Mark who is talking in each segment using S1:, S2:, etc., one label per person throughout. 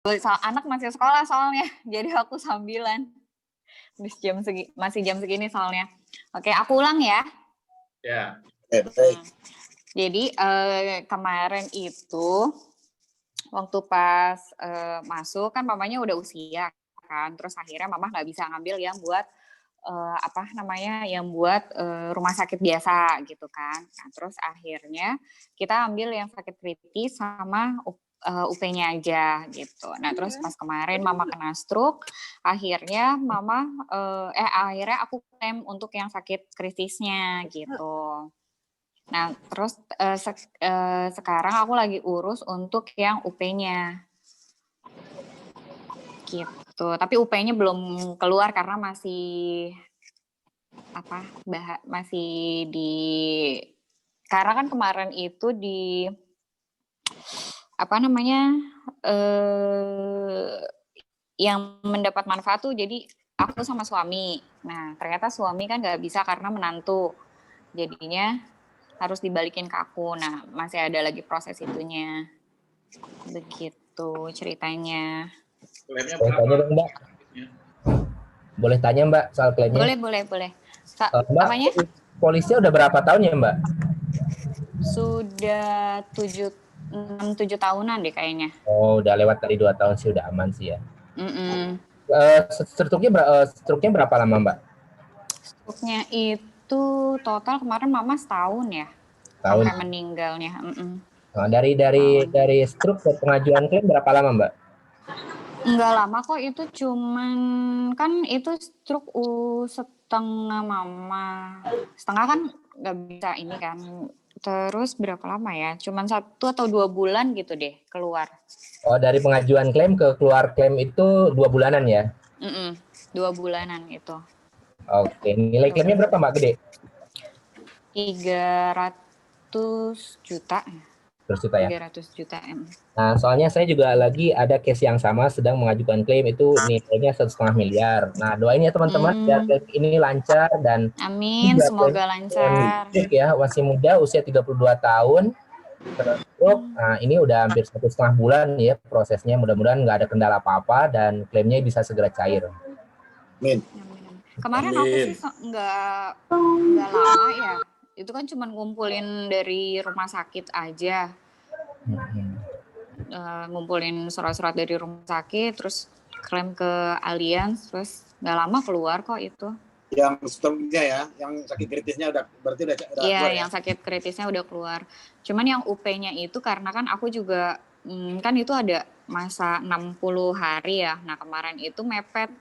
S1: Anak masih sekolah soalnya, jadi aku sambilan. Masih jam segini soalnya. Oke, aku ulang ya.
S2: Ya.
S1: Nah, jadi kemarin itu waktu pas masuk kan mamanya udah usia kan, terus akhirnya mama nggak bisa ngambil yang buat rumah sakit biasa gitu kan. Nah, terus akhirnya kita ambil yang sakit kritis sama UP-nya aja gitu. Nah, terus pas kemarin mama kena stroke, akhirnya akhirnya aku klaim untuk yang sakit kritisnya gitu. Nah, terus sekarang aku lagi urus untuk yang UP-nya. Gitu. Tapi UP-nya belum keluar karena masih karena kan kemarin itu yang mendapat manfaat tuh jadi aku sama suami. Nah, ternyata suami kan nggak bisa karena menantu. Jadinya harus dibalikin ke aku. Nah, masih ada lagi proses itunya. Begitu ceritanya.
S2: Klaimnya
S3: Boleh tanya dong, Mbak? Boleh tanya, Mbak, soal klaimnya?
S1: Boleh.
S3: Mbak,
S1: Apanya?
S3: polisnya udah berapa tahun ya, Mbak?
S1: Sudah 6-7 tahunan deh kayaknya.
S3: Oh, udah lewat dari 2 tahun sih, udah aman sih ya. Struknya berapa lama, Mbak?
S1: Struknya itu total kemarin mama setahun ya.
S3: Tahun.
S1: Sampai meninggalnya.
S3: Nah, dari struk ke pengajuan klaim berapa lama, Mbak?
S1: Enggak lama kok, itu cuman kan itu stroke setengah mama. Setengah kan nggak bisa ini kan. Terus berapa lama ya? Cuman 1 atau 2 bulan gitu deh keluar.
S3: Oh, dari pengajuan klaim ke keluar klaim itu 2 bulanan ya?
S1: 2 bulanan itu.
S3: Oke, nilai klaimnya berapa, Mbak, gede?
S1: 300 juta.
S3: 300 juta ya?
S1: 300 juta.
S3: Nah, soalnya saya juga lagi ada case yang sama sedang mengajukan klaim itu nilainya 1,5 miliar. Nah, doain ya teman-teman biar klaim ini lancar dan
S1: amin, semoga lancar.
S3: Ya, masih muda, usia 32 tahun. Nah, ini udah hampir 1,5 bulan ya prosesnya. Mudah-mudahan nggak ada kendala apa-apa dan klaimnya bisa segera cair.
S4: Amin.
S1: Kemarin aku sih nggak lama ya. Itu kan cuma ngumpulin dari rumah sakit aja. Ngumpulin surat-surat dari rumah sakit, terus klaim ke Allianz, terus nggak lama keluar kok itu.
S4: Yang stroke-nya ya, yang sakit kritisnya berarti udah keluar.
S1: Iya, yang sakit kritisnya udah keluar. Cuman yang UP-nya itu karena kan aku juga kan itu ada masa 60 hari ya. Nah, kemarin itu mepet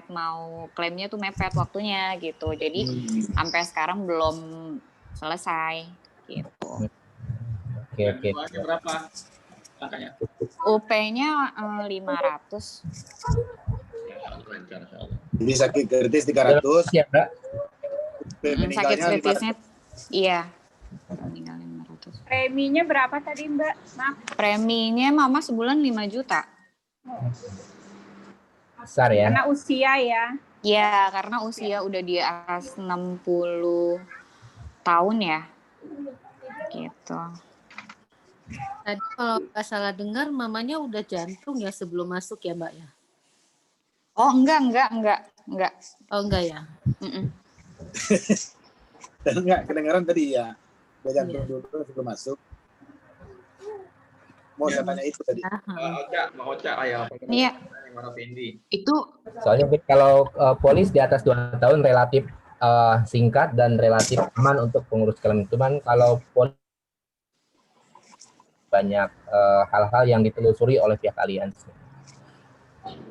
S1: mau klaimnya tuh mepet waktunya gitu. Jadi sampai sekarang belum selesai gitu.
S3: Oke.
S2: Berapa angkanya?
S1: UP-nya 500.
S4: Jadi sakit kritis 300.
S3: Ya, Mbak.
S1: Sakit kritisnya iya. Meninggalnya 500.
S5: Preminya berapa tadi, Mbak? Maaf.
S1: Preminya mama sebulan 5 juta.
S3: Besar ya.
S5: Karena usia ya.
S1: Ya, karena usia udah di atas 60 tahun ya. Gitu.
S6: Tadi kalau nggak salah dengar mamanya udah jantung ya sebelum masuk ya, Mbak ya?
S1: Oh, enggak.
S6: Oh, enggak ya?
S4: Enggak, kedengaran tadi ya. Udah jantung dulu sebelum masuk. Mau saya tanya itu tadi.
S2: Mau Oca ayah.
S1: Iya.
S6: Itu
S3: Soalnya kalau polis di atas 2 tahun relatif singkat dan relatif aman untuk pengurus klaim. Cuman kalau polis banyak hal-hal yang ditelusuri oleh pihak Allianz.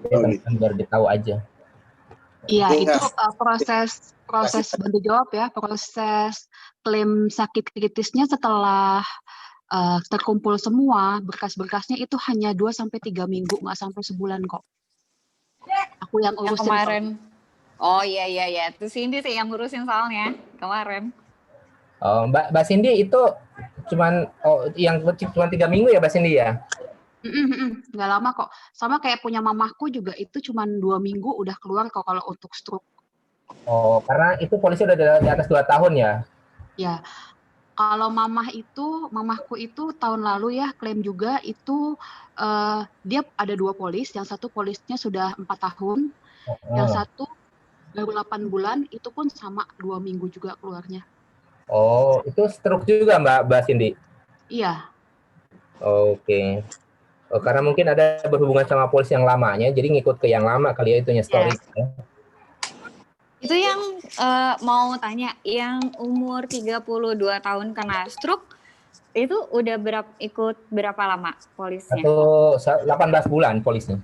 S3: Teman-teman biar ditahu aja.
S7: Iya, itu proses bantu jawab ya, proses klaim sakit kritisnya setelah terkumpul semua berkas-berkasnya itu hanya 2-3 minggu, nggak sampai sebulan kok. Aku yang urusin
S1: kemarin. Oh iya. Itu Cindy sih yang ngurusin soalnya kemarin.
S3: Oh, Mbak Cindy itu cuman 3 minggu ya, Mbak Cindy ya?
S7: Nggak lama kok. Sama kayak punya mamahku juga itu cuman 2 minggu udah keluar kok kalau untuk stroke.
S3: Oh, karena itu polisi udah di atas 2 tahun ya?
S7: Ya. Kalau mamahku itu tahun lalu ya klaim juga itu dia ada 2 polis, yang satu polisnya sudah 4 tahun, yang satu baru 8 bulan, itu pun sama 2 minggu juga keluarnya.
S3: Oh, itu stroke juga Mbak Cindy?
S7: Iya.
S3: Oke. Oh, karena mungkin ada berhubungan sama polis yang lamanya, jadi ngikut ke yang lama kali ya itunya story. Ya.
S1: Itu yang mau tanya, yang umur 32 tahun kena stroke, itu udah ikut berapa lama polisnya?
S3: Atau 18 bulan polisnya.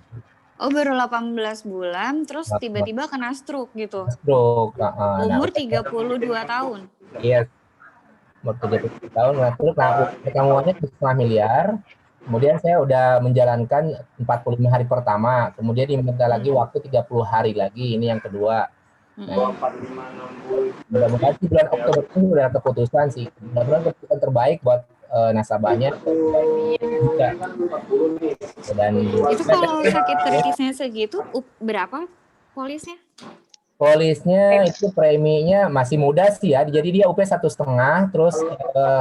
S1: Oh, baru 18 bulan, terus tiba-tiba kena stroke gitu?
S3: Stroke.
S1: Umur 32 tahun?
S3: Iya, umur 32 tahun. Nah, pertemuannya 1,5 miliar. Kemudian saya udah menjalankan 45 hari pertama. Kemudian diminta lagi waktu 30 hari lagi. Ini yang kedua. Nah, mudah-mudahan sih bulan Oktober ini udah keputusan sih. Mudah-mudahan keputusan terbaik buat nasabahnya. Dan
S1: itu kalau sakit kritisnya segitu berapa polisnya?
S3: Polisnya itu preminya masih muda sih ya. Jadi dia UP 1,5, terus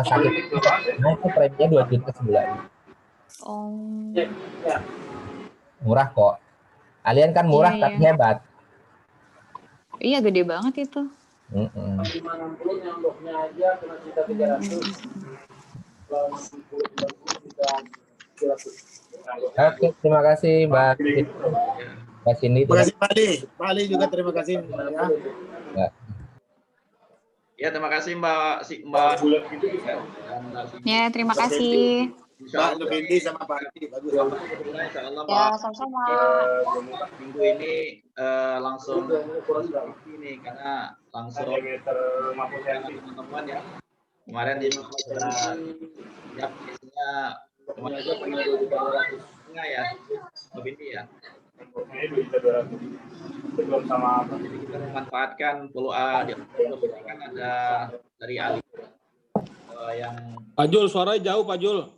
S3: sakit nah itu preminya 2 juta sebulan.
S1: Oh.
S3: Murah kok. Kalian kan murah tapi hebat.
S1: Iya, gede banget itu. Oke, terima kasih Mbak Cindy.
S4: Terima kasih Pak Ali juga terima kasih ya.
S2: Ya, terima kasih Mbak.
S1: Ya, terima kasih.
S4: Mbak Novendi sama Pak Ali. Bagus.
S1: Ya, sama-sama.
S2: Minggu ini langsung ini karena langsung teman-teman ya. Kemarin di ya isinya kemarin aja ya. Novendi ya. Jadi kita memanfaatkan peluang kan ada dari Ali yang
S8: Pak Jul, suaranya jauh Pak Jul.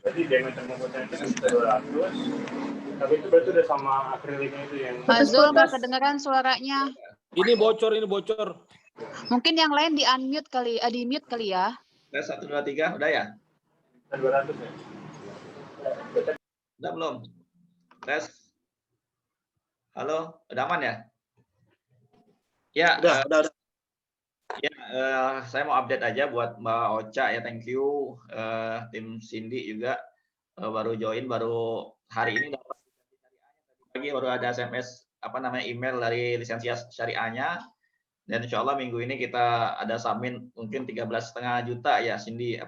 S9: Jadi diameter komposnya itu 200, tapi itu berarti udah sama akriliknya itu yang.
S7: Pak Zul nggak kedengeran suaranya.
S8: Ini bocor.
S7: Mungkin yang lain di unmute kali, di mute kali ya.
S2: tes 1, 2, 3 udah ya?
S9: 200 ya.
S2: Udah belum? Tes. Halo, udah aman ya? Ya,
S4: Udah.
S2: Ya, saya mau update aja buat Mbak Ocha ya, thank you. Tim Cindy juga baru join, baru hari ini dapat pagi baru ada SMS email dari lisensi syariahnya, dan insya Allah minggu ini kita ada submit mungkin 13,5 juta ya Cindy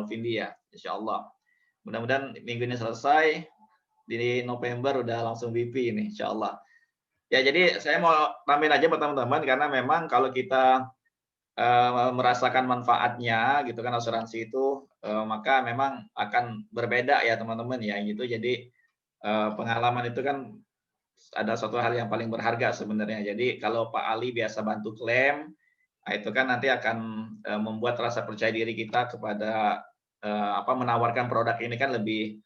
S2: Vindi ya, insya Allah. Mudah-mudahan minggu ini selesai, di November udah langsung BP ini, insya Allah. Ya, jadi saya mau tambahin aja buat teman-teman, karena memang kalau kita merasakan manfaatnya gitu kan asuransi itu, maka memang akan berbeda ya teman-teman ya gitu. Jadi pengalaman itu kan ada suatu hal yang paling berharga sebenarnya. Jadi kalau Pak Ali biasa bantu klaim, itu kan nanti akan membuat rasa percaya diri kita kepada menawarkan produk ini kan lebih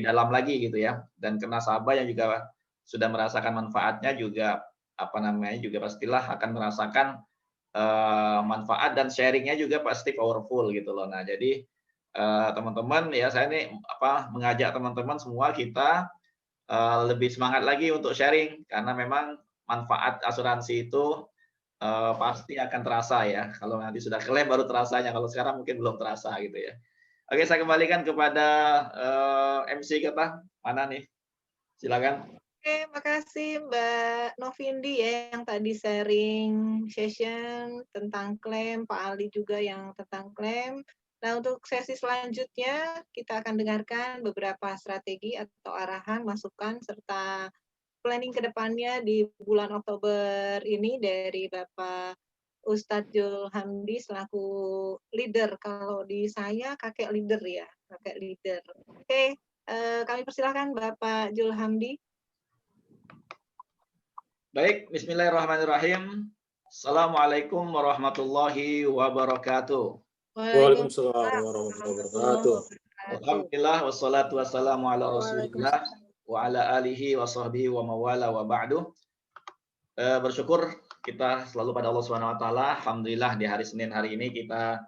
S2: dalam lagi gitu ya. Dan ke nasabah yang juga sudah merasakan manfaatnya juga juga pastilah akan merasakan manfaat, dan sharingnya juga pasti powerful gitu loh. Nah, jadi teman-teman ya, saya ini mengajak teman-teman semua kita lebih semangat lagi untuk sharing, karena memang manfaat asuransi itu pasti akan terasa ya. Kalau nanti sudah klaim baru terasanya, kalau sekarang mungkin belum terasa gitu ya. Oke, saya kembalikan kepada MC kita, mana nih? Silakan.
S10: Oke, makasih Mbak Novindi ya yang tadi sharing session tentang klaim, Pak Ali juga yang tentang klaim. Nah, untuk sesi selanjutnya kita akan dengarkan beberapa strategi atau arahan, masukan, serta planning ke depannya di bulan Oktober ini dari Bapak Ustadz Jul Hamdi selaku leader. Kalau di saya kakek leader ya, kakek leader. Oke, kami persilahkan Bapak Jul Hamdi.
S2: Baik, bismillahirrahmanirrahim. Assalamualaikum warahmatullahi wabarakatuh.
S8: Waalaikumsalam warahmatullahi wabarakatuh.
S2: Alhamdulillah, wassalatu wassalamu ala rasulillah wa ala alihi wa sahbihi wa mawala wa ba'du. bersyukur kita selalu pada Allah Subhanahu Wa Taala. Alhamdulillah di hari Senin hari ini kita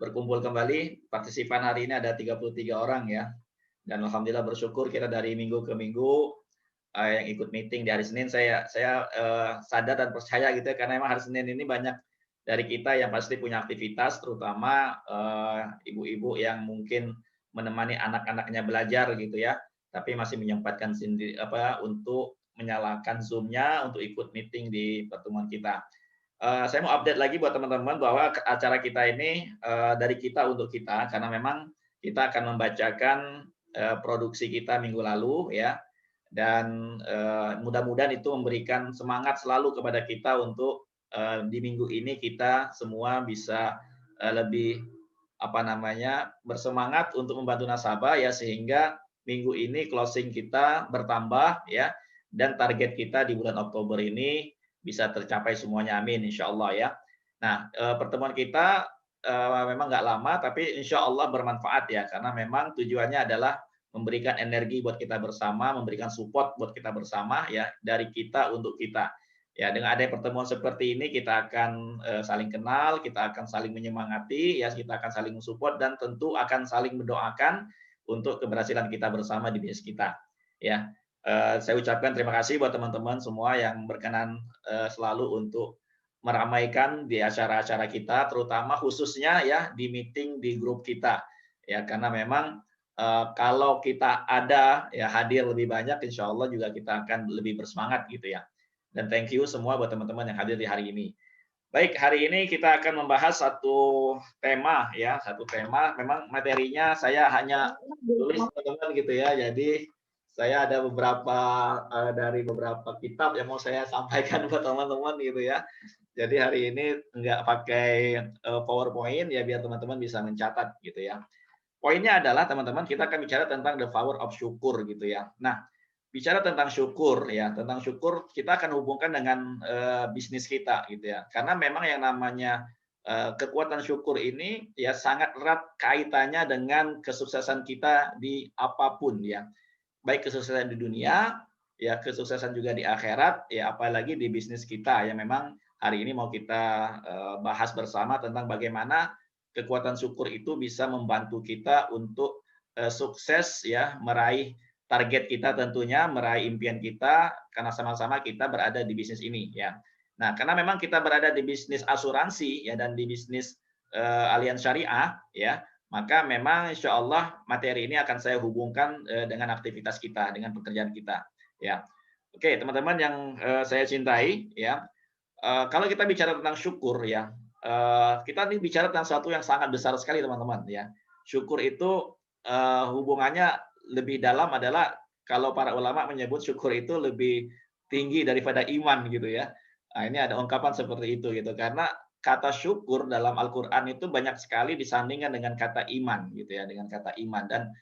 S2: berkumpul kembali. Partisipan hari ini ada 33 orang ya. Dan alhamdulillah bersyukur kita dari minggu ke minggu yang ikut meeting di hari Senin. Saya sadar dan percaya gitu ya, karena memang hari Senin ini banyak dari kita yang pasti punya aktivitas, terutama ibu-ibu yang mungkin menemani anak-anaknya belajar gitu ya, tapi masih menyempatkan sendiri untuk menyalakan Zoom-nya untuk ikut meeting di pertemuan kita. Saya mau update lagi buat teman-teman bahwa acara kita ini dari kita untuk kita, karena memang kita akan membacakan produksi kita minggu lalu ya, dan mudah-mudahan itu memberikan semangat selalu kepada kita untuk di minggu ini kita semua bisa lebih bersemangat untuk membantu nasabah ya, sehingga minggu ini closing kita bertambah ya, dan target kita di bulan Oktober ini bisa tercapai semuanya, amin insya Allah ya. Nah, pertemuan kita memang nggak lama, tapi insya Allah bermanfaat ya, karena memang tujuannya adalah memberikan energi buat kita bersama, memberikan support buat kita bersama ya, dari kita untuk kita. Ya, dengan adanya pertemuan seperti ini kita akan saling kenal, kita akan saling menyemangati, ya kita akan saling mensupport dan tentu akan saling mendoakan untuk keberhasilan kita bersama di bisnis kita. Ya, saya ucapkan terima kasih buat teman-teman semua yang berkenan selalu untuk meramaikan di acara-acara kita, terutama khususnya ya di meeting di grup kita. Ya, karena memang kalau kita ada ya hadir lebih banyak, insya Allah juga kita akan lebih bersemangat gitu ya. Dan thank you semua buat teman-teman yang hadir di hari ini. Baik, hari ini kita akan membahas satu tema ya, satu tema. Memang materinya saya hanya tulis teman-teman gitu ya. Jadi saya ada beberapa dari beberapa kitab yang mau saya sampaikan buat teman-teman gitu ya. Jadi hari ini nggak pakai PowerPoint ya, biar teman-teman bisa mencatat gitu ya. Poinnya adalah teman-teman, kita akan bicara tentang the power of syukur gitu ya. Nah, bicara tentang syukur ya, tentang syukur kita akan hubungkan dengan bisnis kita gitu ya. Karena memang yang namanya kekuatan syukur ini ya sangat erat kaitannya dengan kesuksesan kita di apapun ya. Baik kesuksesan di dunia, ya kesuksesan juga di akhirat, ya apalagi di bisnis kita yang memang hari ini mau kita bahas bersama tentang bagaimana kekuatan syukur itu bisa membantu kita untuk sukses ya, meraih target kita tentunya, meraih impian kita, karena sama-sama kita berada di bisnis ini ya. Nah, karena memang kita berada di bisnis asuransi ya, dan di bisnis aliansi syariah ya, maka memang insya Allah materi ini akan saya hubungkan dengan aktivitas kita, dengan pekerjaan kita ya. Oke, teman-teman yang saya cintai ya, kalau kita bicara tentang syukur ya, kita ini bicara tentang sesuatu yang sangat besar sekali teman-teman ya. Syukur itu hubungannya lebih dalam adalah kalau para ulama menyebut syukur itu lebih tinggi daripada iman gitu ya. Nah, ini ada ungkapan seperti itu gitu, karena kata syukur dalam Al-Qur'an itu banyak sekali disandingkan dengan kata iman gitu ya, dengan kata iman, dan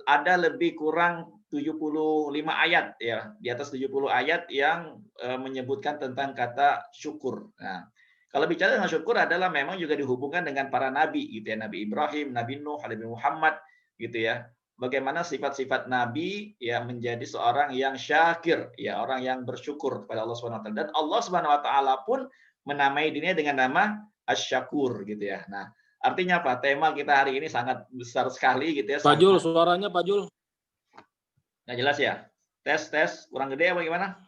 S2: ada lebih kurang 75 ayat ya, di atas 70 ayat yang menyebutkan tentang kata syukur. Nah, kalau bicara dengan syukur adalah memang juga dihubungkan dengan para nabi gitu ya, Nabi Ibrahim, Nabi Nuh, Nabi Muhammad gitu ya. Bagaimana sifat-sifat nabi ya menjadi seorang yang syakir ya, orang yang bersyukur kepada Allah Subhanahu wa taala, dan Allah Subhanahu wa taala pun menamai dirinya dengan nama Asy-Syakur gitu ya. Nah, artinya apa? Tema kita hari ini sangat besar sekali gitu ya.
S8: Pak Jul, suaranya Pak Jul.
S2: Nggak jelas ya? Tes, kurang gede apa gimana?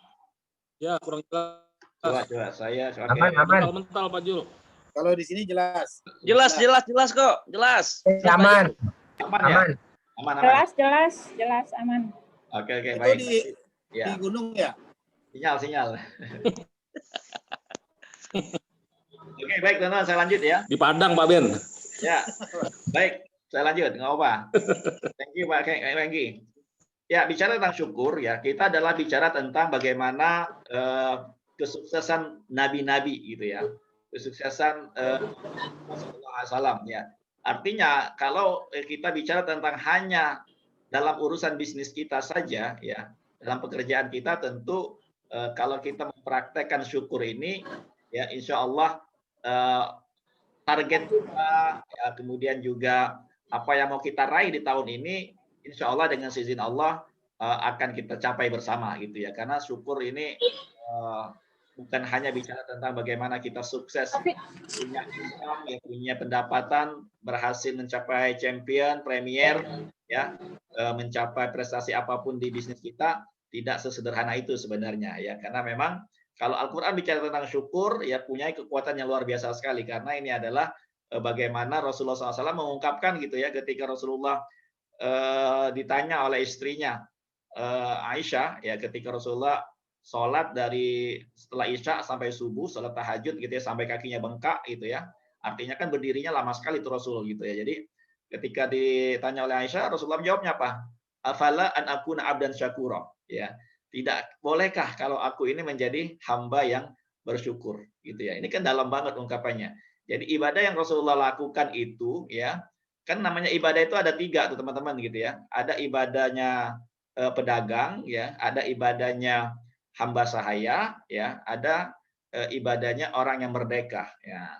S8: Ya, kurang jelas.
S2: Coba saya
S3: Aman.
S8: Mental Pak Jul.
S4: Kalau di sini jelas.
S11: Jelas kok, jelas.
S3: Aman.
S2: Aman.
S5: Jelas, aman.
S2: Oke,
S4: Itu
S2: baik.
S4: di gunung ya?
S2: Sinyal. Oke, baik teman-teman, saya lanjut ya.
S8: Di Padang, Pak Ben.
S2: Ya, baik, saya lanjut, nggak apa. Thank you, Pak Renggi. Ya, bicara tentang syukur ya, kita adalah bicara tentang bagaimana kesuksesan nabi-nabi gitu ya, kesuksesan Rasulullah SAW ya. Artinya kalau kita bicara tentang hanya dalam urusan bisnis kita saja ya, dalam pekerjaan kita tentu kalau kita mempraktekkan syukur ini ya, insya Allah target kita ya, kemudian juga apa yang mau kita raih di tahun ini, insya Allah dengan izin Allah akan kita capai bersama gitu ya, karena syukur ini bukan hanya bicara tentang bagaimana kita sukses, punya income, ya, punya pendapatan, berhasil mencapai champion, premier, ya, mencapai prestasi apapun di bisnis kita, tidak sesederhana itu sebenarnya, ya, karena memang kalau Al-Quran bicara tentang syukur, ya punya kekuatan yang luar biasa sekali, karena ini adalah bagaimana Rasulullah SAW mengungkapkan gitu ya, ketika Rasulullah ditanya oleh istrinya Aisyah, ya, ketika Rasulullah sholat dari setelah Isya sampai subuh, sholat tahajud gitu ya, sampai kakinya bengkak gitu ya, artinya kan berdirinya lama sekali itu Rasul gitu ya. Jadi ketika ditanya oleh Aisyah, Rasulullah jawabnya apa? Afala an akuna abdan syakura, ya. Tidak bolehkah kalau aku ini menjadi hamba yang bersyukur gitu ya. Ini kan dalam banget ungkapannya. Jadi ibadah yang Rasulullah lakukan itu ya, kan namanya ibadah itu ada 3 tuh teman-teman gitu ya. Ada ibadahnya pedagang ya, ada ibadahnya hamba sahaya ya, ada ibadahnya orang yang merdeka ya.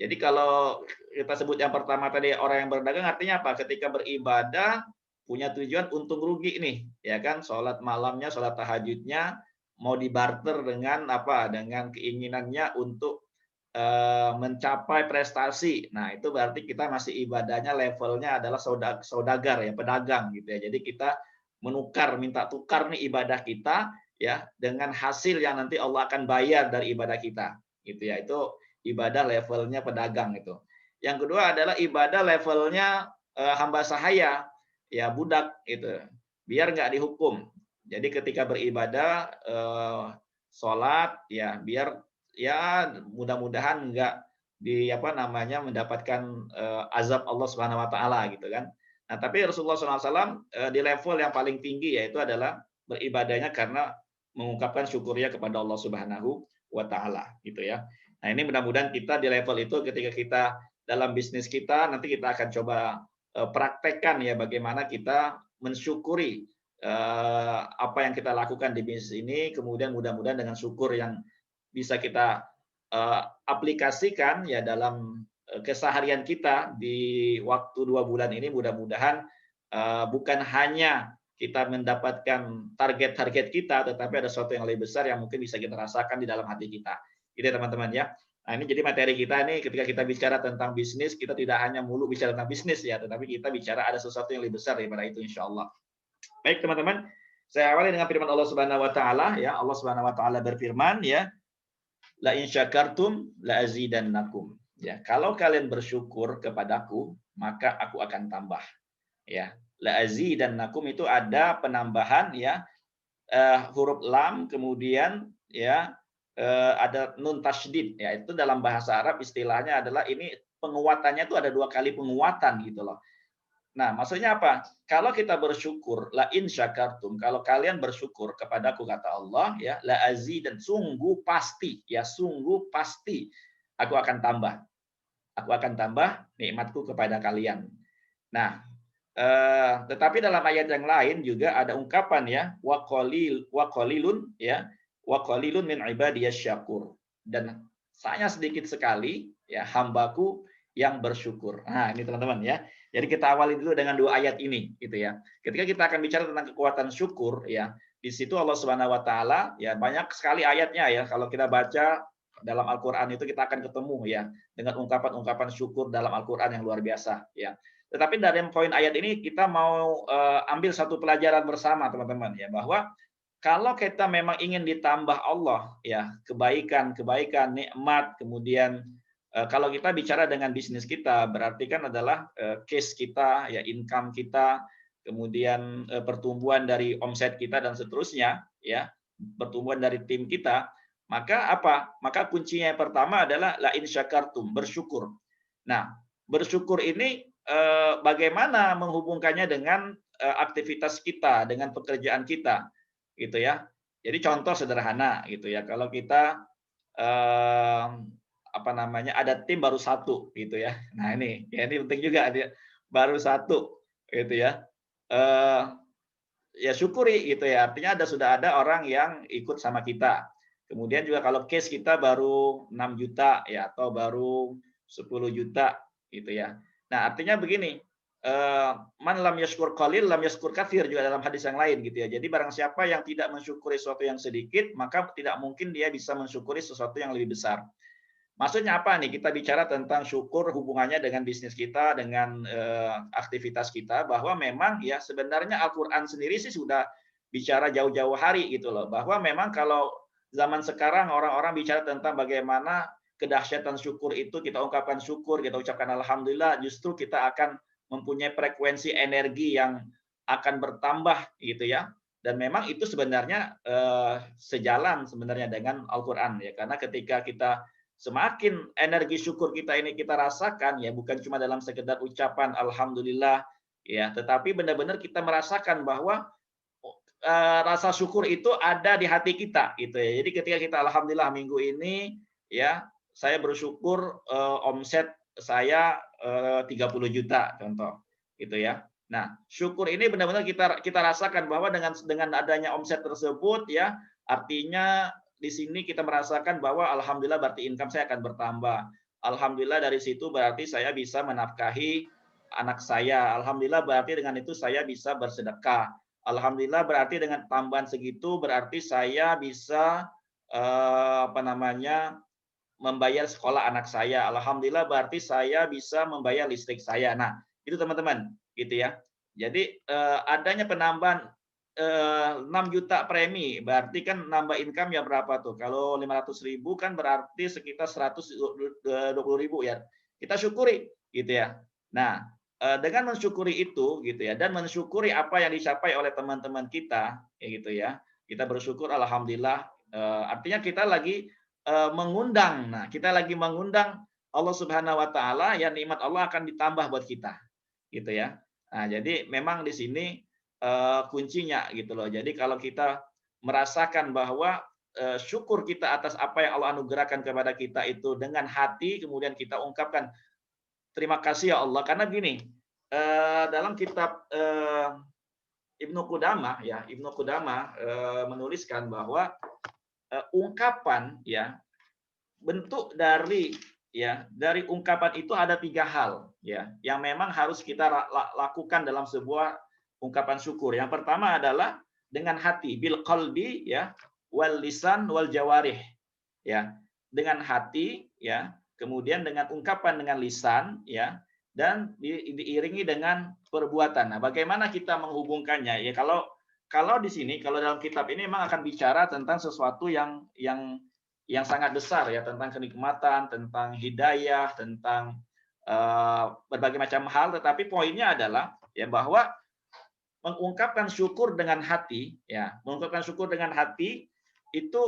S2: Jadi kalau kita sebut yang pertama tadi orang yang berdagang, artinya apa? Ketika beribadah punya tujuan untung rugi nih, ya kan? Sholat malamnya, sholat tahajudnya mau dibarter dengan apa? Dengan keinginannya untuk mencapai prestasi. Nah, itu berarti kita masih ibadahnya levelnya adalah saudagar ya, pedagang gitu ya. Jadi kita menukar, minta tukar nih ibadah kita ya dengan hasil yang nanti Allah akan bayar dari ibadah kita gitu ya. Itu ibadah levelnya pedagang itu. Yang kedua adalah ibadah levelnya hamba sahaya ya, budak itu, biar nggak dihukum. Jadi ketika beribadah sholat ya, biar ya mudah-mudahan nggak mendapatkan azab Allah Subhanahu Wa Taala gitu kan. Nah, tapi Rasulullah SAW di level yang paling tinggi yaitu adalah beribadahnya karena mengungkapkan syukurnya kepada Allah Subhanahu Wa Taala gitu ya. Nah, ini mudah-mudahan kita di level itu ketika kita dalam bisnis kita nanti kita akan coba praktekkan ya bagaimana kita mensyukuri apa yang kita lakukan di bisnis ini, kemudian mudah-mudahan dengan syukur yang bisa kita aplikasikan ya dalam keseharian kita di waktu 2 bulan ini, mudah-mudahan bukan hanya kita mendapatkan target-target kita, tetapi ada sesuatu yang lebih besar yang mungkin bisa kita rasakan di dalam hati kita. Gitu ya teman-teman ya. Nah, ini jadi materi kita nih ketika kita bicara tentang bisnis, kita tidak hanya mulu bicara tentang bisnis ya, tetapi kita bicara ada sesuatu yang lebih besar daripada itu insya Allah. Baik teman-teman, saya awali dengan firman Allah Subhanahu Wa Taala ya. Allah Subhanahu Wa Taala berfirman ya, la in syakartum la azidannakum. Ya, kalau kalian bersyukur kepadaku, maka aku akan tambah. Ya, la azidannakum itu ada penambahan ya, huruf lam kemudian ya ada nun tasydid ya, itu dalam bahasa Arab istilahnya adalah ini penguatannya itu ada 2 kali penguatan gitu loh. Nah, maksudnya apa? Kalau kita bersyukur, la in syakartum, kalau kalian bersyukur kepadaku kata Allah ya, la azidan, sungguh pasti ya, sungguh pasti aku akan tambah. Aku akan tambah nikmatku kepada kalian. Nah, tetapi dalam ayat yang lain juga ada ungkapan ya, wa qalilun ya, wa qalilun min ibadiyasy syakur. Dan saya sedikit sekali ya hambaku yang bersyukur. Nah, ini teman-teman ya. Jadi kita awali dulu dengan 2 ayat ini gitu ya. Ketika kita akan bicara tentang kekuatan syukur ya, di situ Allah Subhanahu Wa Taala ya banyak sekali ayatnya ya. Kalau kita baca dalam Al-Qur'an itu kita akan ketemu ya dengan ungkapan-ungkapan syukur dalam Al-Qur'an yang luar biasa ya. Tetapi dari poin ayat ini kita mau ambil satu pelajaran bersama teman-teman ya, bahwa kalau kita memang ingin ditambah Allah ya, kebaikan, nikmat, kemudian kalau kita bicara dengan bisnis kita, berarti kan adalah case kita, ya income kita, kemudian pertumbuhan dari omset kita dan seterusnya, ya pertumbuhan dari tim kita. Maka apa? Maka kuncinya yang pertama adalah la in syakartum, bersyukur. Nah, bersyukur ini bagaimana menghubungkannya dengan aktivitas kita, dengan pekerjaan kita, gitu ya. Jadi contoh sederhana, gitu ya. Kalau kita ada tim baru 1 gitu ya. Nah ini penting juga, dia baru 1 gitu ya. Ya syukuri gitu ya. Artinya sudah ada orang yang ikut sama kita. Kemudian juga kalau case kita baru 6 juta ya, atau baru 10 juta gitu ya. Nah artinya begini, man lam yashkur qalil lam yashkur katsir, juga dalam hadis yang lain gitu ya. Jadi barang siapa yang tidak mensyukuri sesuatu yang sedikit, maka tidak mungkin dia bisa mensyukuri sesuatu yang lebih besar. Maksudnya apa nih? Kita bicara tentang syukur hubungannya dengan bisnis kita, dengan aktivitas kita, bahwa memang ya sebenarnya Al-Qur'an sendiri sih sudah bicara jauh-jauh hari gitu loh, bahwa memang kalau zaman sekarang orang-orang bicara tentang bagaimana kedahsyatan syukur itu, kita ungkapkan syukur, kita ucapkan alhamdulillah, justru kita akan mempunyai frekuensi energi yang akan bertambah gitu ya. Dan memang itu sebenarnya sejalan sebenarnya dengan Al-Qur'an ya, karena ketika kita semakin energi syukur kita ini kita rasakan ya, bukan cuma dalam sekedar ucapan alhamdulillah ya, tetapi benar-benar kita merasakan bahwa rasa syukur itu ada di hati kita gitu ya. Jadi ketika kita alhamdulillah minggu ini ya, saya bersyukur omset saya 30 juta contoh gitu ya. Nah, syukur ini benar-benar kita rasakan bahwa dengan adanya omset tersebut ya, artinya di sini kita merasakan bahwa alhamdulillah berarti income saya akan bertambah. Alhamdulillah dari situ berarti saya bisa menafkahi anak saya. Alhamdulillah berarti dengan itu saya bisa bersedekah. Alhamdulillah berarti dengan tambahan segitu berarti saya bisa membayar sekolah anak saya. Alhamdulillah berarti saya bisa membayar listrik saya. Nah, itu teman-teman gitu ya. Jadi adanya penambahan 6 juta premi, berarti kan nambah income ya berapa tuh? Kalau 500.000 kan berarti sekitar 120.000 ya. Kita syukuri gitu ya. Nah, dengan mensyukuri itu gitu ya, dan mensyukuri apa yang dicapai oleh teman-teman kita ya gitu ya. Kita bersyukur alhamdulillah, artinya kita lagi mengundang. Nah, kita lagi mengundang Allah Subhanahu wa taala, ya nikmat Allah akan ditambah buat kita. Gitu ya. Nah, jadi memang di sini kuncinya gitu loh. Jadi kalau kita merasakan bahwa syukur kita atas apa yang Allah anugerahkan kepada kita itu dengan hati, kemudian kita ungkapkan terima kasih ya Allah, karena gini, dalam kitab Ibnu Qudamah ya, Ibnu Qudamah menuliskan bahwa ungkapan ya, bentuk dari ungkapan itu ada 3 hal ya yang memang harus kita lakukan dalam sebuah ungkapan syukur. Yang pertama adalah dengan hati, bil qalbi ya, wal lisan wal jawarih ya, dengan hati ya, kemudian dengan ungkapan dengan lisan ya, dan diiringi dengan perbuatan. Nah, bagaimana kita menghubungkannya ya? Kalau di sini, kalau dalam kitab ini memang akan bicara tentang sesuatu yang sangat besar ya, tentang kenikmatan, tentang hidayah, tentang berbagai macam hal. Tetapi poinnya adalah ya bahwa mengungkapkan syukur dengan hati ya, mengungkapkan syukur dengan hati itu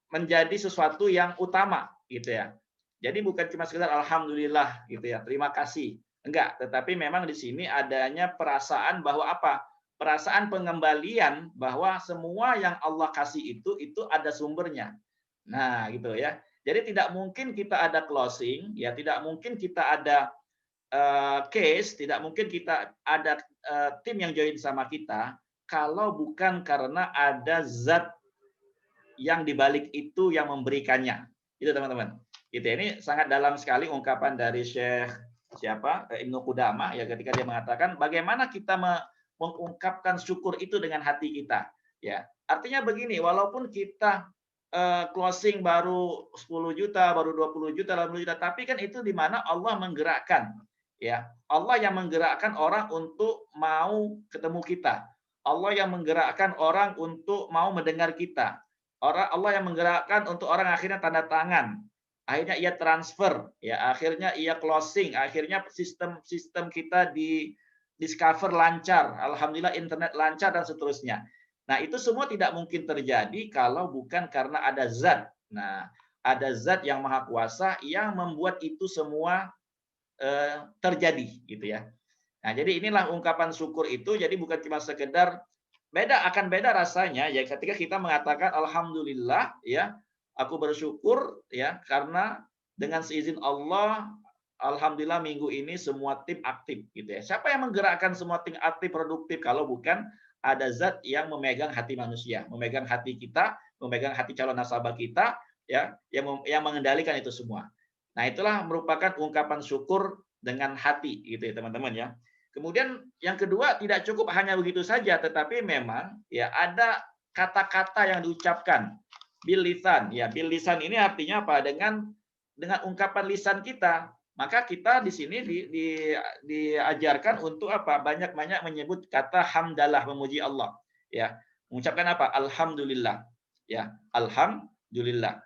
S2: menjadi sesuatu yang utama gitu ya. Jadi bukan cuma sekedar alhamdulillah gitu ya, terima kasih. Enggak, tetapi memang di sini adanya perasaan bahwa apa? Perasaan pengembalian bahwa semua yang Allah kasih itu ada sumbernya. Nah, gitu ya. Jadi tidak mungkin kita ada closing, ya tidak mungkin kita ada case, tidak mungkin kita ada tim yang join sama kita kalau bukan karena ada zat yang dibalik itu yang memberikannya. Itu teman-teman. Gitu. Ini sangat dalam sekali ungkapan dari Syekh Ibnu Qudamah ya, ketika dia mengatakan bagaimana kita mengungkapkan syukur itu dengan hati kita. Ya, artinya begini, walaupun kita closing baru 10 juta, baru 20 juta, 80 juta, tapi kan itu di mana Allah menggerakkan. Ya, Allah yang menggerakkan orang untuk mau ketemu kita. Allah yang menggerakkan orang untuk mau mendengar kita. Allah yang menggerakkan untuk orang akhirnya tanda tangan. Akhirnya ia transfer, ya akhirnya ia closing, akhirnya sistem kita di discover lancar, alhamdulillah internet lancar dan seterusnya. Nah, itu semua tidak mungkin terjadi kalau bukan karena ada zat. Nah, ada zat yang maha kuasa yang membuat itu semua terjadi gitu ya. Nah, jadi inilah ungkapan syukur itu, jadi bukan cuma sekedar akan beda rasanya ya ketika kita mengatakan alhamdulillah ya, aku bersyukur ya karena dengan seizin Allah alhamdulillah minggu ini semua tim aktif gitu ya. Siapa yang menggerakkan semua tim aktif produktif kalau bukan ada zat yang memegang hati manusia, memegang hati kita, memegang hati calon nasabah kita ya, yang mengendalikan itu semua. Nah, itulah merupakan ungkapan syukur dengan hati gitu ya teman-teman ya. Kemudian yang kedua, tidak cukup hanya begitu saja, tetapi memang ya ada kata-kata yang diucapkan bil lisan. Ya, bil lisan ini artinya apa? Dengan ungkapan lisan kita. Maka kita di sini diajarkan untuk apa? Banyak-banyak menyebut kata hamdalah, memuji Allah. Ya, mengucapkan apa? Alhamdulillah. Ya, alhamdulillah.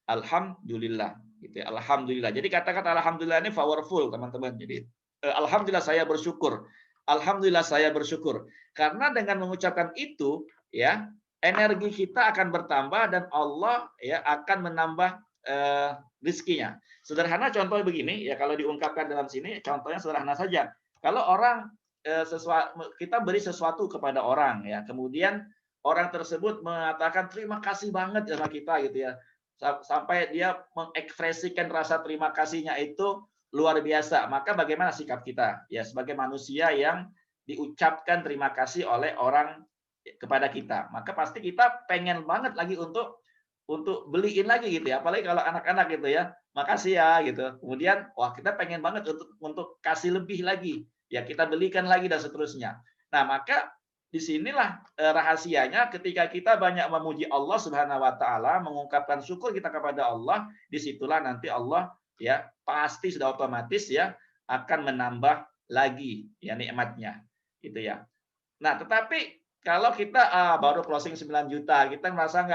S2: Alhamdulillah. Gitu ya. Alhamdulillah. Jadi kata-kata alhamdulillah ini powerful, teman-teman. Jadi alhamdulillah saya bersyukur. Alhamdulillah saya bersyukur. Karena dengan mengucapkan itu, ya, energi kita akan bertambah dan Allah ya akan menambah rizkinya. Sederhana contoh begini, ya kalau diungkapkan dalam sini, contohnya sederhana saja. Kalau orang kita beri sesuatu kepada orang, ya, kemudian orang tersebut mengatakan terima kasih banget sama kita gitu ya, sampai dia mengekspresikan rasa terima kasihnya itu luar biasa. Maka bagaimana sikap kita ya sebagai manusia yang diucapkan terima kasih oleh orang kepada kita? Maka pasti kita pengen banget lagi untuk beliin lagi gitu ya. Apalagi kalau anak-anak gitu ya, makasih ya gitu. Kemudian wah kita pengen banget untuk kasih lebih lagi. Ya kita belikan lagi dan seterusnya. Nah, maka disinilah rahasianya ketika kita banyak memuji Allah Subhanahu wa taala, mengungkapkan syukur kita kepada Allah, disitulah nanti Allah ya pasti sudah otomatis ya akan menambah lagi ya nikmatnya gitu ya. Nah, tetapi kalau kita baru closing 9 juta, kita merasa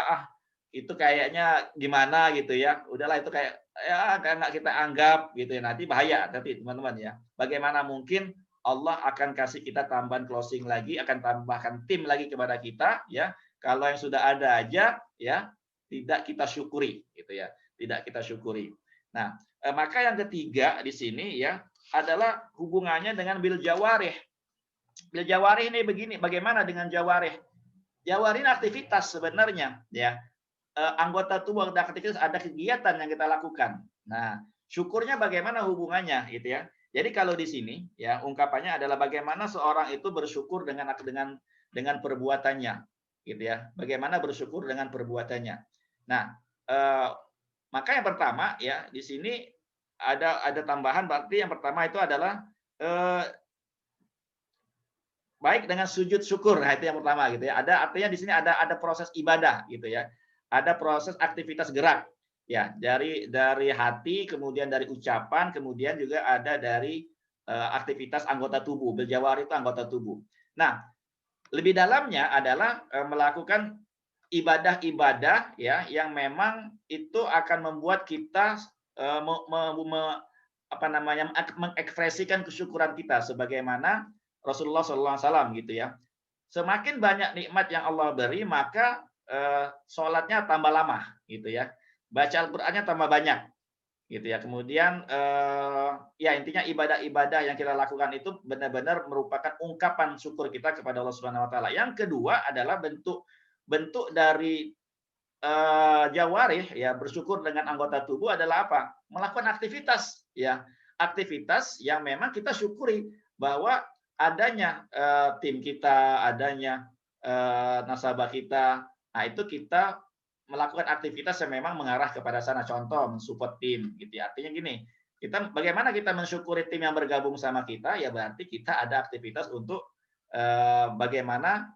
S2: itu kayaknya gimana gitu ya. Udahlah itu kayak ya nggak kita anggap gitu ya. Nanti bahaya nanti teman-teman ya. Bagaimana mungkin Allah akan kasih kita tambahan closing lagi, akan tambahkan tim lagi kepada kita ya. Kalau yang sudah ada aja ya tidak kita syukuri gitu ya. Tidak kita syukuri. Nah, maka yang ketiga di sini ya adalah hubungannya dengan bil jawarih. Bil jawarih ini begini, bagaimana dengan jawarih? Jawarih ini aktivitas sebenarnya ya. Anggota tubuh ada aktivitas, ada kegiatan yang kita lakukan. Nah, syukurnya bagaimana hubungannya gitu ya. Jadi kalau di sini ya ungkapannya adalah bagaimana seorang itu bersyukur dengan perbuatannya gitu ya. Bagaimana bersyukur dengan perbuatannya. Nah, maka yang pertama ya di sini ada tambahan, berarti yang pertama itu adalah baik dengan sujud syukur. Nah, itu yang pertama gitu ya. Artinya di sini ada proses ibadah gitu ya. Ada proses aktivitas gerak ya dari hati, kemudian dari ucapan, kemudian juga ada dari aktivitas anggota tubuh. Bil jawarih itu anggota tubuh. Nah, lebih dalamnya adalah melakukan ibadah-ibadah ya yang memang itu akan membuat kita mengekspresikan kesyukuran kita sebagaimana Rasulullah SAW gitu ya. Semakin banyak nikmat yang Allah beri, maka sholatnya tambah lama gitu ya. Baca Al-Qur'annya tambah banyak gitu ya. Kemudian ya intinya ibadah-ibadah yang kita lakukan itu benar-benar merupakan ungkapan syukur kita kepada Allah Subhanahu wa taala. Yang kedua adalah bentuk dari jawarih ya, bersyukur dengan anggota tubuh adalah apa? Melakukan aktivitas ya. Aktivitas yang memang kita syukuri bahwa adanya tim kita, adanya nasabah kita. Nah, itu kita melakukan aktivitas yang memang mengarah kepada sana. Contoh, mensupport tim gitu ya. Artinya gini, bagaimana kita mensyukuri tim yang bergabung sama kita? Ya berarti kita ada aktivitas untuk bagaimana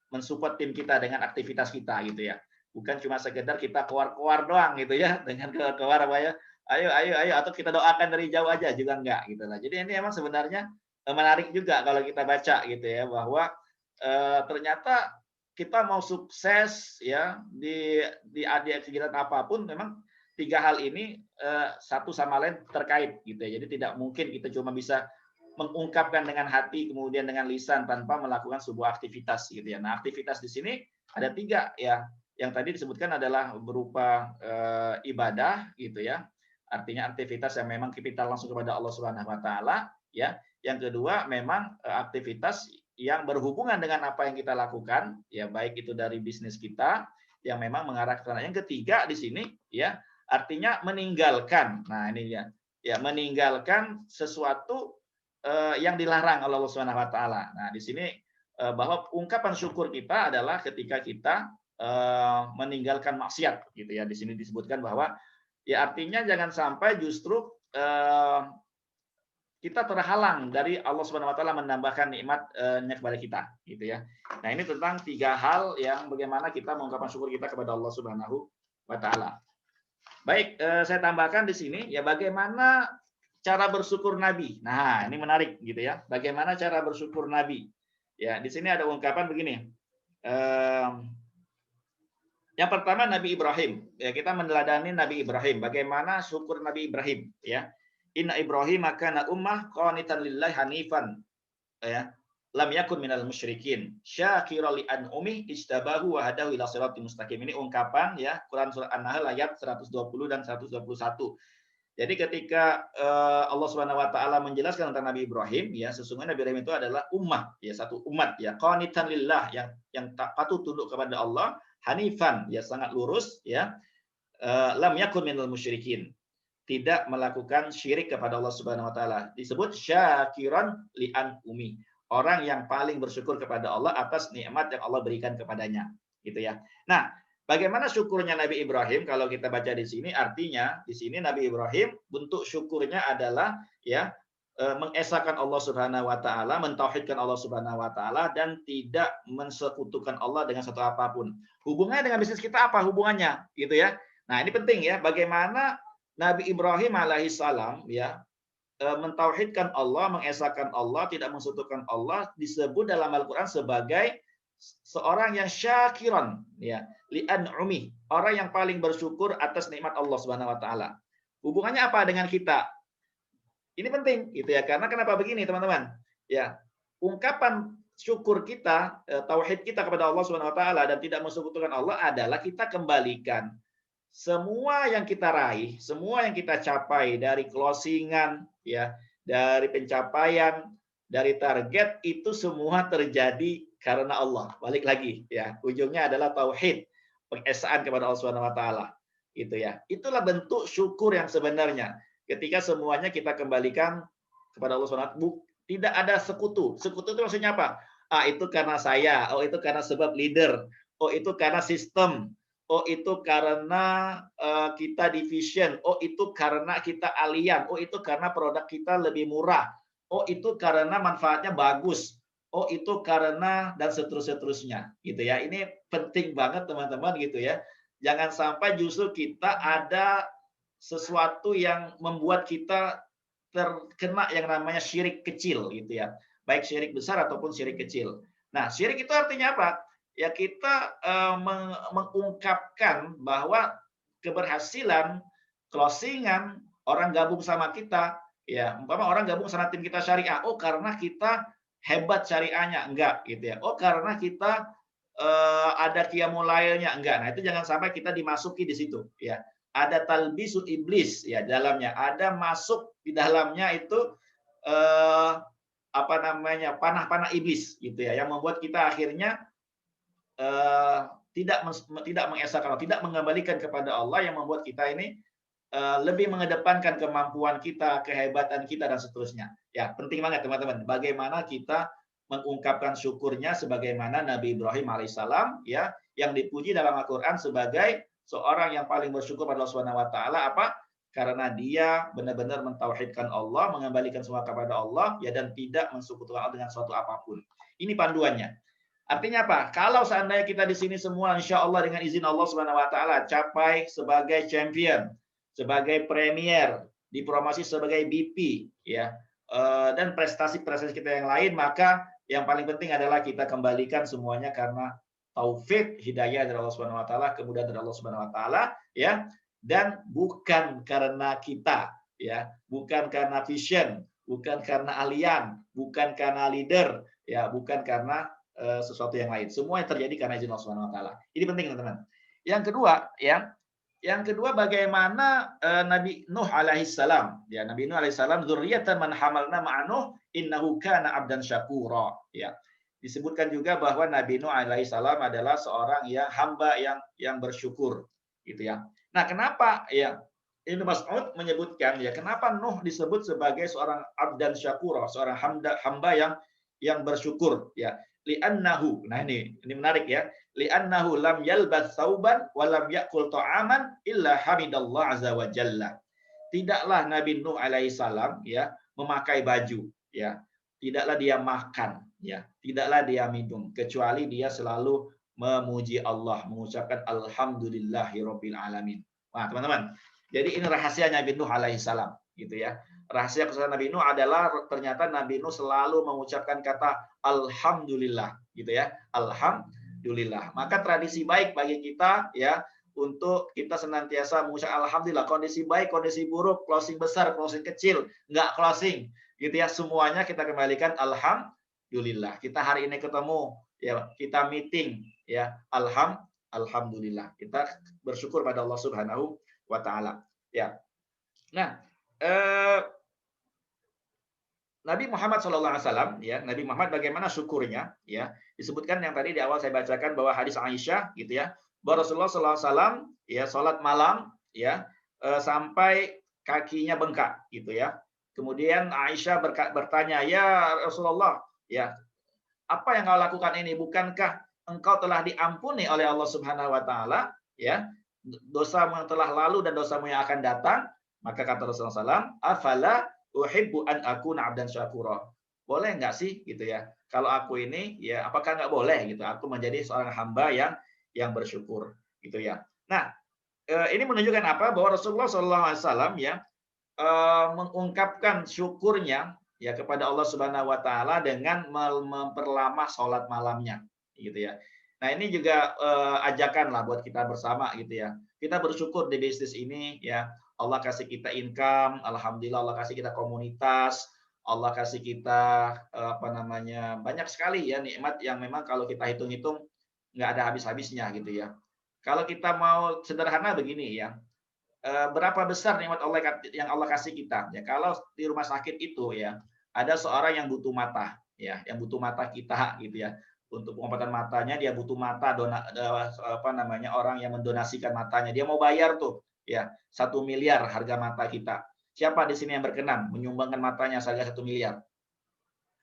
S2: mensupport tim kita dengan aktivitas kita gitu ya. Bukan cuma sekedar kita keluar-keluar doang gitu ya, dengan keluar apa ya, ayo atau kita doakan dari jauh aja juga enggak gitu lah. Jadi ini emang sebenarnya menarik juga kalau kita baca gitu ya, bahwa ternyata kita mau sukses ya di kegiatan apapun, memang tiga hal ini satu sama lain terkait gitu ya. Jadi tidak mungkin kita cuma bisa mengungkapkan dengan hati kemudian dengan lisan tanpa melakukan sebuah aktivitas gitu ya. Nah, aktivitas di sini ada tiga ya. Yang tadi disebutkan adalah berupa ibadah gitu ya. Artinya aktivitas yang memang kita langsung kepada Allah Subhanahu wa taala ya. Yang kedua memang aktivitas yang berhubungan dengan apa yang kita lakukan ya, baik itu dari bisnis kita yang memang mengarah ke sana. Yang ketiga di sini ya, artinya meninggalkan. Nah, ini ya. Ya, meninggalkan sesuatu yang dilarang oleh Allah Subhanahu wa taala. Nah, di sini bahwa ungkapan syukur kita adalah ketika kita meninggalkan maksiat gitu ya. Di sini disebutkan bahwa ya artinya jangan sampai justru kita terhalang dari Allah Subhanahu wa taala menambahkan nikmatnya kepada kita, gitu ya. Nah, ini tentang 3 hal yang bagaimana kita mengungkapkan syukur kita kepada Allah Subhanahu wa taala. Baik, saya tambahkan di sini ya bagaimana cara bersyukur Nabi. Nah, ini menarik gitu ya. Bagaimana cara bersyukur Nabi? Ya, di sini ada ungkapan begini. Yang pertama Nabi Ibrahim. Ya, kita meneladani Nabi Ibrahim. Bagaimana syukur Nabi Ibrahim? Ya, Inna Ibrahim kana ummah qanitan lillahi hanifan. Ya, lam yakun minal musyrikin. Syakiran li an'umi istabahu wa hadahu ila siratal mustaqim. Ini ungkapan ya Quran surah An-Nahl ayat 120 dan 121. Jadi ketika Allah Subhanahu wa taala menjelaskan tentang Nabi Ibrahim, ya sesungguhnya Nabi Ibrahim itu adalah ummah, ya satu umat ya, qanitan lillah yang tak patuh tunduk kepada Allah, hanifan, ya sangat lurus ya. Lam yakun minal musyrikin. Tidak melakukan syirik kepada Allah Subhanahu wa taala. Disebut syakiran li'an umi. Orang yang paling bersyukur kepada Allah atas nikmat yang Allah berikan kepadanya, gitu ya. Nah, bagaimana syukurnya Nabi Ibrahim kalau kita baca di sini? Artinya di sini Nabi Ibrahim bentuk syukurnya adalah ya mengesahkan Allah Subhanahu wa taala, mentauhidkan Allah Subhanahu wa taala dan tidak mensekutukan Allah dengan satu apapun. Hubungannya dengan bisnis kita apa hubungannya, gitu ya. Nah, ini penting ya, bagaimana Nabi Ibrahim alaihissalam ya mentauhidkan Allah, mengesahkan Allah, tidak mensekutukan Allah, disebut dalam Al-Qur'an sebagai seorang yang syakiran ya, li'an'umi, orang yang paling bersyukur atas nikmat Allah Subhanahu wa taala. Hubungannya apa dengan kita? Ini penting gitu ya, karena kenapa begini teman-teman? Ya, ungkapan syukur kita, tauhid kita kepada Allah Subhanahu wa taala dan tidak mensekutukan Allah adalah kita kembalikan semua yang kita raih, semua yang kita capai dari closingan ya, dari pencapaian, dari target itu semua terjadi karena Allah. Balik lagi ya, ujungnya adalah tauhid, pengesaan kepada Allah Subhanahu wa taala. Gitu ya. Itulah bentuk syukur yang sebenarnya. Ketika semuanya kita kembalikan kepada Allah Subhanahu wa taala, tidak ada sekutu. Sekutu itu maksudnya apa? Ah, itu karena saya, oh itu karena sebab leader, oh itu karena sistem, oh itu karena kita division, oh itu karena kita alien, oh itu karena produk kita lebih murah, oh itu karena manfaatnya bagus, oh itu karena dan seterusnya gitu ya. Ini penting banget teman-teman gitu ya. Jangan sampai justru kita ada sesuatu yang membuat kita terkena yang namanya syirik kecil gitu ya. Baik syirik besar ataupun syirik kecil. Nah, syirik itu artinya apa? Ya kita mengungkapkan bahwa keberhasilan closingan orang gabung sama kita, ya umpama orang gabung sama tim kita syariah, oh karena kita hebat syariahnya, enggak gitu ya. Oh karena kita ada qiyamul lailnya, enggak. Nah, itu jangan sampai kita dimasuki di situ ya. Ada talbisul iblis ya dalamnya, ada masuk di dalamnya itu apa namanya? Panah-panah iblis gitu ya, yang membuat kita akhirnya tidak mengesahkan, tidak mengembalikan kepada Allah, yang membuat kita ini lebih mengedepankan kemampuan kita, kehebatan kita dan seterusnya. Ya, penting banget teman-teman. Bagaimana kita mengungkapkan syukurnya sebagaimana Nabi Ibrahim alaihissalam ya, yang dipuji dalam Al-Qur'an sebagai seorang yang paling bersyukur pada Allah Subhanahu wa taala. Apa? Karena dia benar-benar mentauhidkan Allah, mengembalikan semua kepada Allah ya, dan tidak mensekutukan Allah dengan suatu apapun. Ini panduannya. Artinya apa? Kalau seandainya kita di sini semua insya Allah dengan izin Allah Subhanahu wa taala capai sebagai champion, sebagai premier, dipromosi sebagai BP ya, dan prestasi-prestasi kita yang lain, maka yang paling penting adalah kita kembalikan semuanya karena taufik, hidayah dari Allah Subhanahu wa taala, kemudahan dari Allah Subhanahu wa taala ya, dan bukan karena kita ya, bukan karena vision, bukan karena alien, bukan karena leader ya, bukan karena sesuatu yang lain. Semua yang terjadi karena izin Allah Subhanahu wa taala. Ini penting teman-teman. Yang kedua ya, yang kedua bagaimana Nabi Nuh alaihissalam ya, Nabi Nuh alaihissalam dzurriyyatan man hamalna ma'a Nuh innahu kana 'abdan syakura ya. Disebutkan juga bahwa Nabi Nuh alaihissalam adalah seorang yang hamba yang bersyukur gitu ya. Nah, kenapa ya Ibnu Mas'ud menyebutkan ya, kenapa Nuh disebut sebagai seorang 'abdan syakura, seorang hamba yang bersyukur ya. Li'annahu, nah ini menarik ya, li'annahu lam yalbas thawban wa lam ya'kul ta'aman illa hamidallah azza wa jalla. Tidaklah Nabi Nuh alaihissalam ya memakai baju, ya. Tidaklah dia makan, ya. Tidaklah dia minum, kecuali dia selalu memuji Allah, mengucapkan alhamdulillahirabbil alamin. Nah, teman-teman. Jadi ini rahasia Nabi Nuh alaihissalam, gitu ya. Rahasia kesuksesan Nabi Nuh adalah ternyata Nabi Nuh selalu mengucapkan kata alhamdulillah, gitu ya. Alhamdulillah. Maka tradisi baik bagi kita, ya, untuk kita senantiasa mengucapkan alhamdulillah, kondisi baik, kondisi buruk, closing besar, closing kecil, nggak closing, gitu ya, semuanya kita kembalikan alhamdulillah. Kita hari ini ketemu, ya, kita meeting, ya, alhamdulillah. Kita bersyukur pada Allah Subhanahu wa taala, ya. Nah, Nabi Muhammad SAW, ya, Nabi Muhammad bagaimana syukurnya, ya, disebutkan yang tadi di awal saya bacakan bahwa hadis Aisyah, gitu ya, bahwa Rasulullah SAW, ya, sholat malam, ya, sampai kakinya bengkak, gitu ya. Kemudian Aisyah bertanya, ya Rasulullah, ya, apa yang kau lakukan ini? Bukankah engkau telah diampuni oleh Allah Subhanahu Wa Taala, ya, dosamu yang telah lalu dan dosamu yang akan datang? Maka kata Rasulullah SAW, afala uhibbu an akuna abdan syakura. Boleh nggak sih, gitu ya? Kalau aku ini, ya, apakah nggak boleh, gitu? Aku menjadi seorang hamba yang bersyukur, gitu ya. Nah, ini menunjukkan apa? Bahwa Rasulullah SAW, ya, mengungkapkan syukurnya, ya, kepada Allah Subhanahu Wa Taala dengan memperlama sholat malamnya, gitu ya. Nah, ini juga ajakan lah buat kita bersama, gitu ya. Kita bersyukur di bisnis ini, ya. Allah kasih kita income, alhamdulillah, Allah kasih kita komunitas, Allah kasih kita banyak sekali, ya, nikmat yang memang kalau kita hitung-hitung nggak ada habis-habisnya, gitu ya. Kalau kita mau sederhana begini, ya, berapa besar nikmat Allah yang Allah kasih kita, ya. Kalau di rumah sakit itu, ya, ada seorang yang butuh mata, ya, yang butuh mata kita, gitu ya. Untuk pengobatan matanya dia butuh mata, orang yang mendonasikan matanya, dia mau bayar tuh, ya, 1 miliar harga mata kita. Siapa di sini yang berkenan menyumbangkan matanya seharga 1 miliar?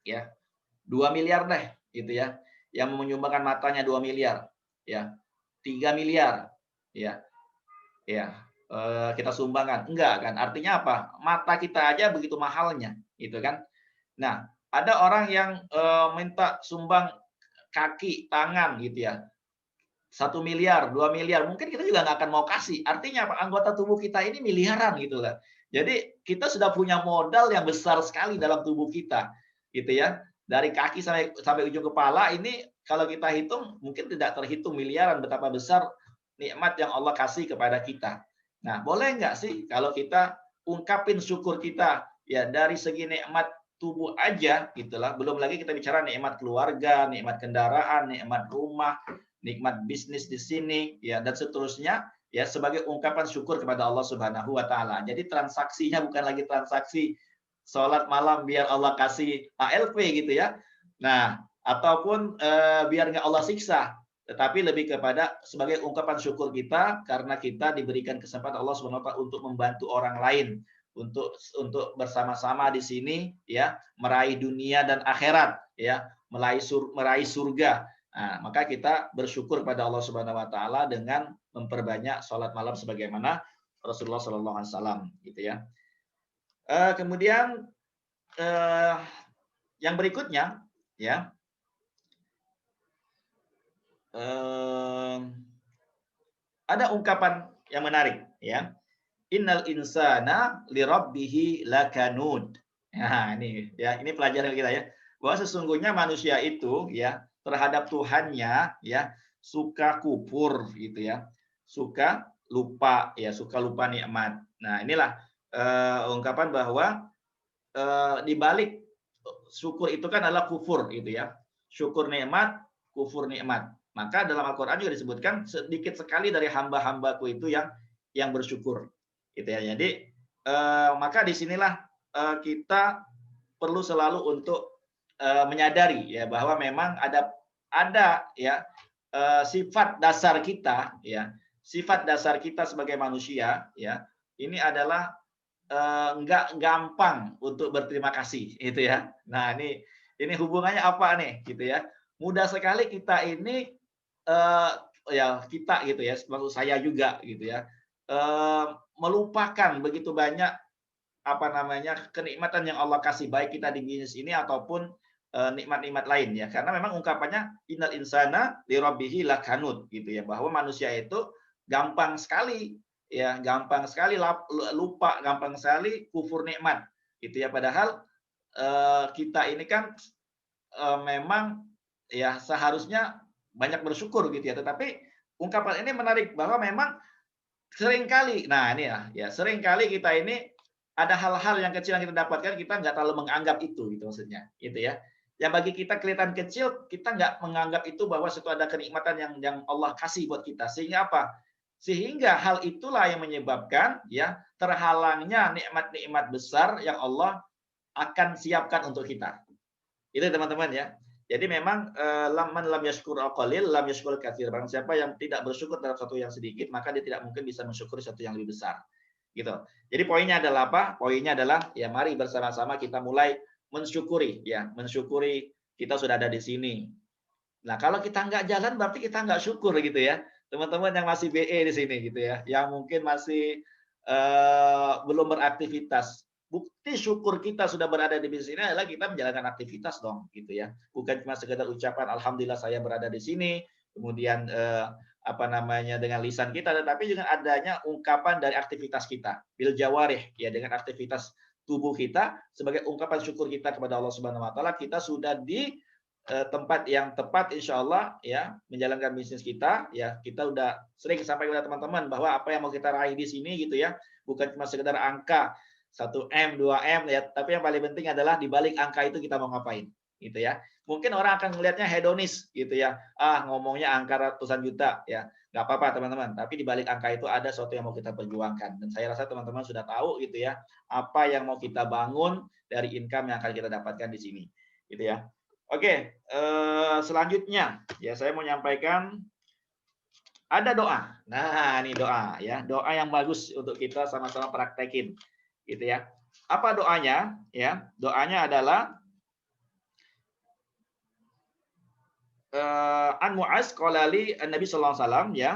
S2: Ya, 2 miliar deh, gitu ya. Yang menyumbangkan matanya 2 miliar, ya, 3 miliar, ya, ya, kita sumbangkan. Enggak kan? Artinya apa? Mata kita aja begitu mahalnya, gitu kan? Nah, ada orang yang minta sumbang kaki, tangan, gitu ya. 1 miliar, 2 miliar, mungkin kita juga nggak akan mau kasih. Artinya apa? Anggota tubuh kita ini miliaran, gitu lah. Jadi kita sudah punya modal yang besar sekali dalam tubuh kita, gitu ya. Dari kaki sampai ujung kepala ini kalau kita hitung mungkin tidak terhitung miliaran betapa besar nikmat yang Allah kasih kepada kita. Nah, boleh nggak sih kalau kita ungkapin syukur kita, ya, dari segi nikmat tubuh aja, gitulah. Belum lagi kita bicara nikmat keluarga, nikmat kendaraan, nikmat rumah, nikmat bisnis di sini, ya, dan seterusnya, ya, sebagai ungkapan syukur kepada Allah Subhanahu Wa Taala. Jadi transaksinya bukan lagi transaksi sholat malam biar Allah kasih ALP, gitu ya. Nah, ataupun biar nggak Allah siksa, tetapi lebih kepada sebagai ungkapan syukur kita karena kita diberikan kesempatan Allah Subhanahu Wa Taala untuk membantu orang lain, untuk bersama-sama di sini, ya, meraih dunia dan akhirat, ya, meraih surga. Nah, maka kita bersyukur pada Allah Subhanahu Wa Taala dengan memperbanyak sholat malam sebagaimana Rasulullah Sallallahu Alaihi Wasallam, gitu ya. Kemudian yang berikutnya, ya, ada ungkapan yang menarik, ya. Innal insana lirabbihi lakanud. Nah, ini, ya, ini pelajaran kita, ya, bahwa sesungguhnya manusia itu, ya, terhadap Tuhannya, ya, suka kufur, gitu ya, suka lupa, ya, suka lupa nikmat. Nah, inilah ungkapan bahwa di balik syukur itu kan adalah kufur, gitu ya, syukur nikmat, kufur nikmat. Maka dalam Al-Quran juga disebutkan sedikit sekali dari hamba-hambaku itu yang bersyukur, gitu ya. Jadi maka disinilah kita perlu selalu untuk menyadari, ya, bahwa memang ada ya, sifat dasar kita, ya, sifat dasar kita sebagai manusia, ya, ini adalah nggak gampang untuk berterima kasih, itu ya. Nah, ini hubungannya apa nih, gitu ya. Mudah sekali kita ini ya, kita, gitu ya, maksud saya juga, gitu ya, melupakan begitu banyak kenikmatan yang Allah kasih, baik kita di bisnis ini ataupun nikmat-nikmat lain ya. Karena memang ungkapannya innal insana li rabbihi lakanut gitu ya, bahwa manusia itu gampang sekali ya, gampang sekali lupa, gampang sekali kufur nikmat gitu ya. Padahal kita ini kan memang ya seharusnya banyak bersyukur gitu ya. Tetapi ungkapan ini menarik bahwa memang seringkali, nah ini ya seringkali kita ini ada hal-hal yang kecil yang kita dapatkan, kita nggak terlalu menganggap itu gitu maksudnya, gitu ya. Yang bagi kita kelihatan kecil, kita nggak menganggap itu bahwa itu ada kenikmatan yang Allah kasih buat kita. Sehingga apa? Sehingga hal itulah yang menyebabkan ya terhalangnya nikmat-nikmat besar yang Allah akan siapkan untuk kita. Itu teman-teman ya. Jadi memang man lam yashkur qalil lam yashkur katsir. Barang siapa yang tidak bersyukur terhadap sesuatu yang sedikit, maka dia tidak mungkin bisa mensyukuri sesuatu yang lebih besar. Gitu. Jadi poinnya adalah apa? Poinnya adalah ya mari bersama-sama kita mulai mensyukuri ya, mensyukuri kita sudah ada di sini. Nah, kalau kita nggak jalan berarti kita nggak syukur gitu ya. Teman-teman yang masih BE di sini gitu ya, yang mungkin masih belum beraktivitas. Bukti syukur kita sudah berada di sini adalah kita menjalankan aktivitas dong gitu ya. Bukan cuma sekedar ucapan alhamdulillah saya berada di sini, kemudian dengan lisan kita, tetapi juga adanya ungkapan dari aktivitas kita bil jawarih ya, dengan aktivitas tubuh kita sebagai ungkapan syukur kita kepada Allah Subhanahu wa taala, kita sudah di tempat yang tepat insya Allah ya, menjalankan bisnis kita ya. Kita udah sering sampaikan kepada teman-teman bahwa apa yang mau kita raih di sini gitu ya, bukan cuma sekedar angka 1M, 2M ya, tapi yang paling penting adalah di balik angka itu kita mau ngapain gitu ya. Mungkin orang akan melihatnya hedonis gitu ya, ngomongnya angka ratusan juta ya, nggak apa-apa teman-teman, tapi di balik angka itu ada sesuatu yang mau kita perjuangkan, dan saya rasa teman-teman sudah tahu gitu ya, apa yang mau kita bangun dari income yang akan kita dapatkan di sini gitu ya. Oke, selanjutnya ya saya mau nyampaikan ada doa. Nah, ini doa ya, doa yang bagus untuk kita sama-sama praktekin gitu ya. Apa doanya ya? Doanya adalah an Mu'az qala li Nabi sallallahu alaihi wasallam ya,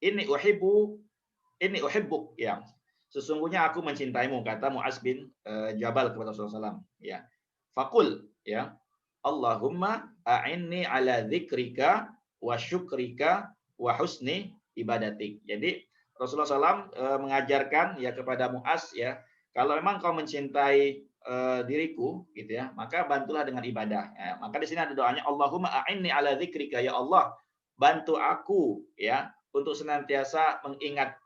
S2: inni uhibbuk ya. Sesungguhnya aku mencintaimu, kata Mu'az bin Jabal kepada Rasulullah SAW ya. Faqul ya, Allahumma a'inni ala dzikrika wa syukrika wa husni ibadatik. Jadi Rasulullah SAW mengajarkan ya kepada Mu'az ya, kalau memang kau mencintai diriku gitu ya, maka bantulah dengan ibadah ya. Maka di sini ada doanya, Allahumma a'inni ala dzikrika, ya Allah bantu aku ya untuk senantiasa mengingat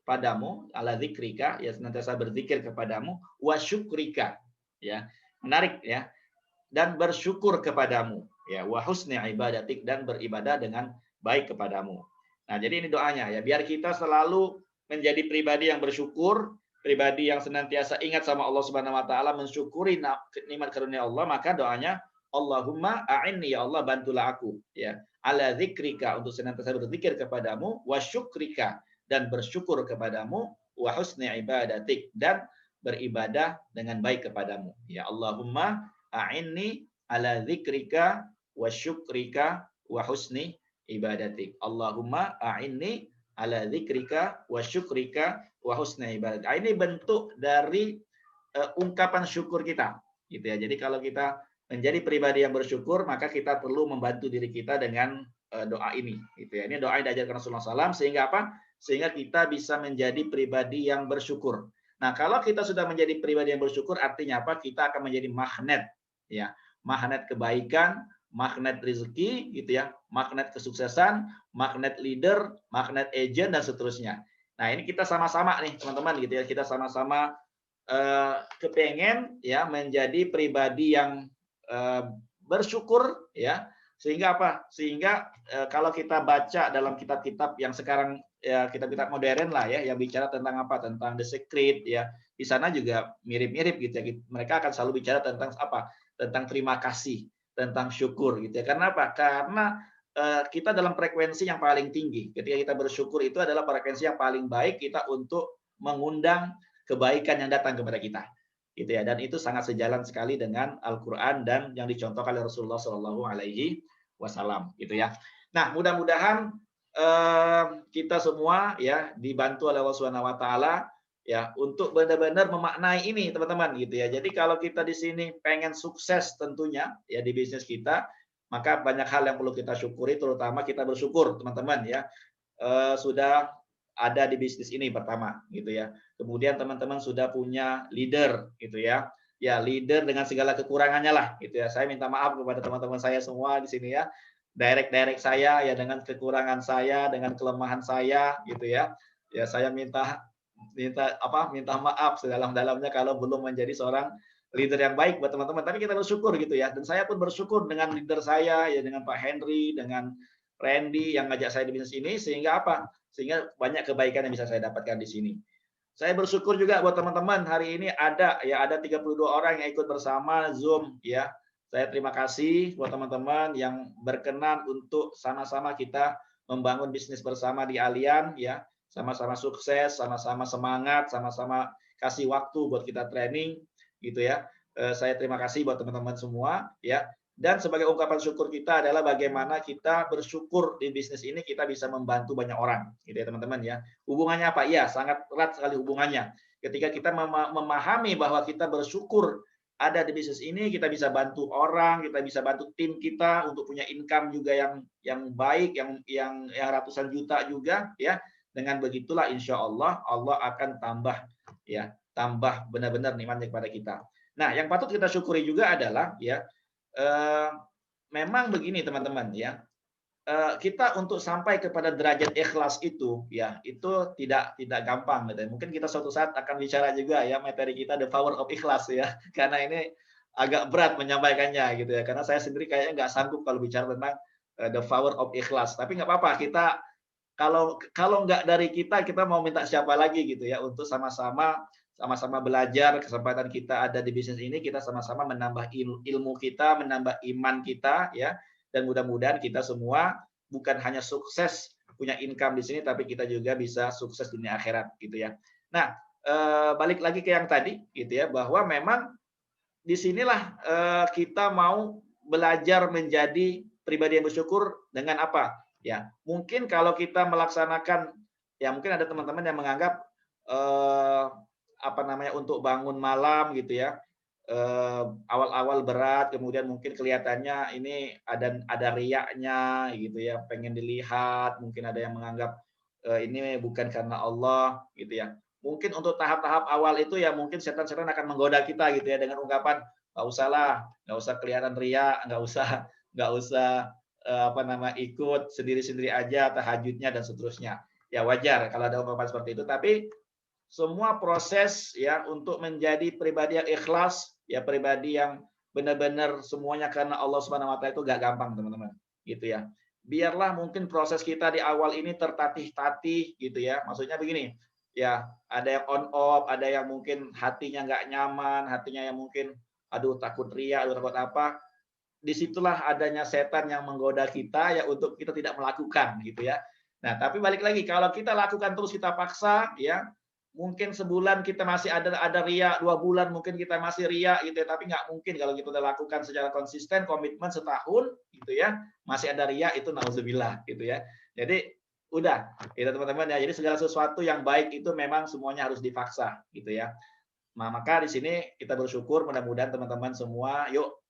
S2: padamu, ala dzikrika ya, senantiasa berzikir kepadamu, wa syukrika ya, menarik ya, dan bersyukur kepadamu ya, wa husni ibadatik, dan beribadah dengan baik kepadamu. Nah, jadi ini doanya ya, biar kita selalu menjadi pribadi yang bersyukur, pribadi yang senantiasa ingat sama Allah Subhanahu wa taala, mensyukuri nikmat karunia Allah. Maka doanya, Allahumma a'inni, ya Allah bantulah aku ya, ala dzikrika, untuk senantiasa berzikir kepadamu, wa syukrika, dan bersyukur kepadamu, wa husni ibadatik, dan beribadah dengan baik kepadamu. Ya Allahumma a'inni ala dzikrika wa syukrika wa husni ibadatik. Allahumma a'inni ala dzikrika wa syukrika wa husni ibadatik. Ini bentuk dari ungkapan syukur kita gitu ya. Jadi kalau kita menjadi pribadi yang bersyukur, maka kita perlu membantu diri kita dengan doa ini gitu ya. Ini doa yang diajarkan Rasulullah SAW, sehingga apa? Sehingga kita bisa menjadi pribadi yang bersyukur. Nah, kalau kita sudah menjadi pribadi yang bersyukur, artinya apa? Kita akan menjadi magnet ya, magnet kebaikan, magnet rezeki gitu ya, magnet kesuksesan, magnet leader, magnet agent, dan seterusnya. Nah, ini kita sama-sama nih teman-teman gitu ya, kita sama-sama kepengen ya menjadi pribadi yang bersyukur ya. Sehingga apa? Sehingga kalau kita baca dalam kitab-kitab yang sekarang ya, kitab-kitab modern lah ya, yang bicara tentang apa? Tentang The Secret ya. Di sana juga mirip-mirip gitu ya. Mereka akan selalu bicara tentang apa? Tentang terima kasih, tentang syukur gitu ya. Karena apa? Karena kita dalam frekuensi yang paling tinggi. Ketika kita bersyukur, itu adalah frekuensi yang paling baik kita untuk mengundang kebaikan yang datang kepada kita. Gitu ya. Dan itu sangat sejalan sekali dengan Al-Qur'an dan yang dicontohkan oleh Rasulullah Shallallahu alaihi wasallam gitu ya. Nah, mudah-mudahan kita semua ya dibantu oleh Allah Subhanahu wa taala ya untuk benar-benar memaknai ini teman-teman gitu ya. Jadi kalau kita di sini pengen sukses tentunya ya di bisnis kita, maka banyak hal yang perlu kita syukuri, terutama kita bersyukur teman-teman ya sudah ada di bisnis ini pertama gitu ya. Kemudian teman-teman sudah punya leader gitu ya. Ya leader dengan segala kekurangannya lah gitu ya. Saya minta maaf kepada teman-teman saya semua di sini ya. Direct saya ya dengan kekurangan saya, dengan kelemahan saya gitu ya. Ya saya minta maaf sedalam-dalamnya kalau belum menjadi seorang leader yang baik buat teman-teman. Tapi kita bersyukur gitu ya. Dan saya pun bersyukur dengan leader saya ya, dengan Pak Henry, dengan Randy yang ngajak saya di bisnis ini, sehingga apa? Sehingga banyak kebaikan yang bisa saya dapatkan di sini. Saya bersyukur juga buat teman-teman hari ini ada 32 orang yang ikut bersama Zoom ya. Saya terima kasih buat teman-teman yang berkenan untuk sama-sama kita membangun bisnis bersama di Allian ya. Sama-sama sukses, sama-sama semangat, sama-sama kasih waktu buat kita training gitu ya. Saya terima kasih buat teman-teman semua ya. Dan sebagai ungkapan syukur kita adalah bagaimana kita bersyukur di bisnis ini kita bisa membantu banyak orang gitu ya teman-teman ya. Hubungannya apa? Ya, sangat erat sekali hubungannya. Ketika kita memahami bahwa kita bersyukur ada di bisnis ini, kita bisa bantu orang, kita bisa bantu tim kita untuk punya income juga yang baik, yang ratusan juta juga ya. Dengan begitulah insya Allah akan tambah benar-benar nikmatnya kepada kita. Nah, yang patut kita syukuri juga adalah ya memang begini teman-teman ya, kita untuk sampai kepada derajat ikhlas itu ya itu tidak gampang gitu. Mungkin kita suatu saat akan bicara juga ya materi kita the power of ikhlas ya, karena ini agak berat menyampaikannya gitu ya, karena saya sendiri kayaknya nggak sanggup kalau bicara tentang the power of ikhlas. Tapi nggak apa-apa, kita kalau nggak dari kita mau minta siapa lagi gitu ya, untuk sama-sama belajar. Kesempatan kita ada di bisnis ini, kita sama-sama menambah ilmu kita, menambah iman kita ya, dan mudah-mudahan kita semua bukan hanya sukses punya income di sini, tapi kita juga bisa sukses dunia akhirat gitu ya. Nah, balik lagi ke yang tadi gitu ya, bahwa memang disinilah kita mau belajar menjadi pribadi yang bersyukur dengan apa? Ya, mungkin kalau kita melaksanakan, ya mungkin ada teman-teman yang menganggap untuk bangun malam gitu ya, awal-awal berat, kemudian mungkin kelihatannya ini ada riaknya gitu ya, pengen dilihat, mungkin ada yang menganggap ini bukan karena Allah gitu ya. Mungkin untuk tahap-tahap awal itu ya mungkin setan-setan akan menggoda kita gitu ya dengan ungkapan nggak usah kelihatan riak, nggak usah ikut sendiri-sendiri aja tahajudnya dan seterusnya. Ya wajar kalau ada ungkapan seperti itu, tapi semua proses ya untuk menjadi pribadi yang ikhlas, ya pribadi yang benar-benar semuanya karena Allah Subhanahu wa taala itu gak gampang, teman-teman. Gitu ya. Biarlah mungkin proses kita di awal ini tertatih-tatih gitu ya. Maksudnya begini, ya ada yang on off, ada yang mungkin hatinya nggak nyaman, hatinya yang mungkin aduh takut ria, aduh takut apa. Disitulah adanya setan yang menggoda kita ya untuk kita tidak melakukan gitu ya. Nah, tapi balik lagi kalau kita lakukan terus, kita paksa ya, mungkin sebulan kita masih ada ria, 2 bulan mungkin kita masih ria gitu ya, tapi nggak mungkin kalau kita udah lakukan secara konsisten, komitmen setahun gitu ya, masih ada ria, itu nauzubillah gitu ya. Jadi udah gitu teman-teman ya. Jadi segala sesuatu yang baik itu memang semuanya harus dipaksa gitu ya. Nah, maka di sini kita bersyukur, mudah-mudahan teman-teman semua yuk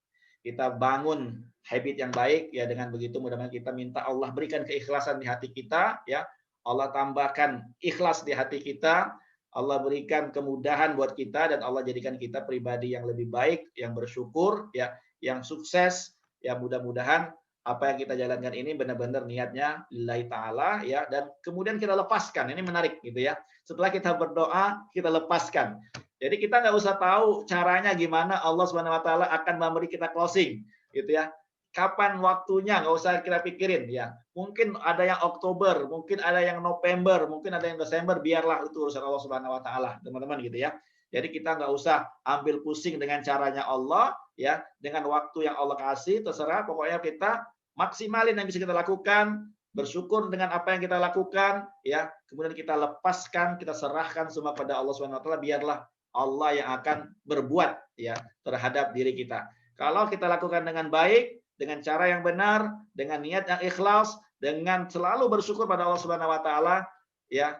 S2: kita bangun habit yang baik ya. Dengan begitu mudah-mudahan kita minta Allah berikan keikhlasan di hati kita ya. Allah tambahkan ikhlas di hati kita, Allah berikan kemudahan buat kita, dan Allah jadikan kita pribadi yang lebih baik, yang bersyukur ya, yang sukses ya. Mudah-mudahan apa yang kita jalankan ini benar-benar niatnya lillahi ta'ala ya, dan kemudian kita lepaskan. Ini menarik gitu ya. Setelah kita berdoa, kita lepaskan. Jadi kita nggak usah tahu caranya gimana Allah Subhanahu wa taala akan memberi kita closing gitu ya. Kapan waktunya nggak usah kita pikirin ya. Mungkin ada yang Oktober, mungkin ada yang November, mungkin ada yang Desember, biarlah itu urusan Allah Subhanahu wa taala, teman-teman gitu ya. Jadi kita nggak usah ambil pusing dengan caranya Allah ya, dengan waktu yang Allah kasih, terserah, pokoknya kita maksimalin yang bisa kita lakukan, bersyukur dengan apa yang kita lakukan ya, kemudian kita lepaskan, kita serahkan semua pada Allah Subhanahu wa taala, biarlah Allah yang akan berbuat ya terhadap diri kita. Kalau kita lakukan dengan baik, dengan cara yang benar, dengan niat yang ikhlas, dengan selalu bersyukur pada Allah Subhanahu wa taala ya,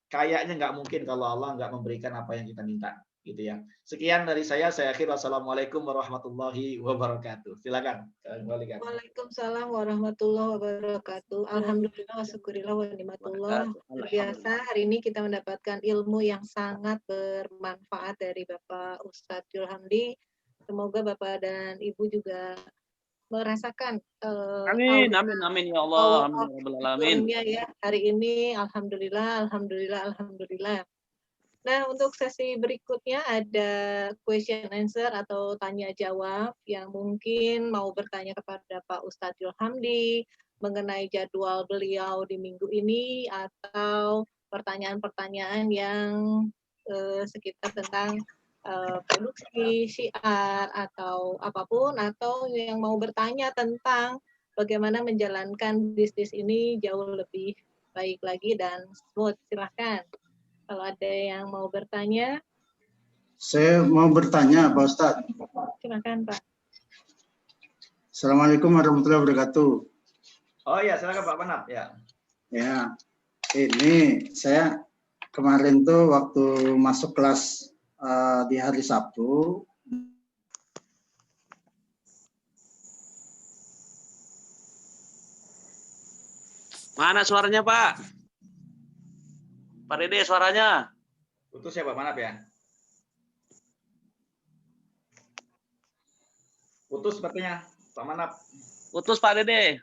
S2: kayaknya nggak mungkin kalau Allah nggak memberikan apa yang kita minta, gitu ya. Sekian dari saya akhir. Wassalamualaikum warahmatullahi wabarakatuh. Silakan. Kembalikan.
S10: Waalaikumsalam warahmatullahi wabarakatuh. Alhamdulillah wa syukurillah wa nikmatullah. Luar biasa, hari ini kita mendapatkan ilmu yang sangat bermanfaat dari Bapak Ustadz Julhamdi. Semoga Bapak dan Ibu juga merasakan
S11: Amin, amin, amin ya Allah. Amin ya Rabbal Alamin.
S10: ya hari ini. Alhamdulillah, alhamdulillah, alhamdulillah. Nah, untuk sesi berikutnya ada question answer atau tanya jawab yang mungkin mau bertanya kepada Pak Ustadz Julhamdi mengenai jadwal beliau di minggu ini atau pertanyaan-pertanyaan yang sekitar tentang produksi syiar atau apapun, atau yang mau bertanya tentang bagaimana menjalankan bisnis ini jauh lebih baik lagi dan smooth. Silahkan. Kalau ada yang mau bertanya.
S12: Saya mau bertanya, Pak Ustadz.
S10: Silakan, Pak.
S12: Assalamualaikum warahmatullahi wabarakatuh.
S2: Oh ya, silakan Pak Manap. Ya.
S12: Ya, ini saya kemarin tuh waktu masuk kelas di hari Sabtu.
S11: Mana suaranya Pak? Pak Dede suaranya.
S2: Putus ya Pak Manap ya. Putus sepertinya Pak Manap.
S11: Putus Pak Dede.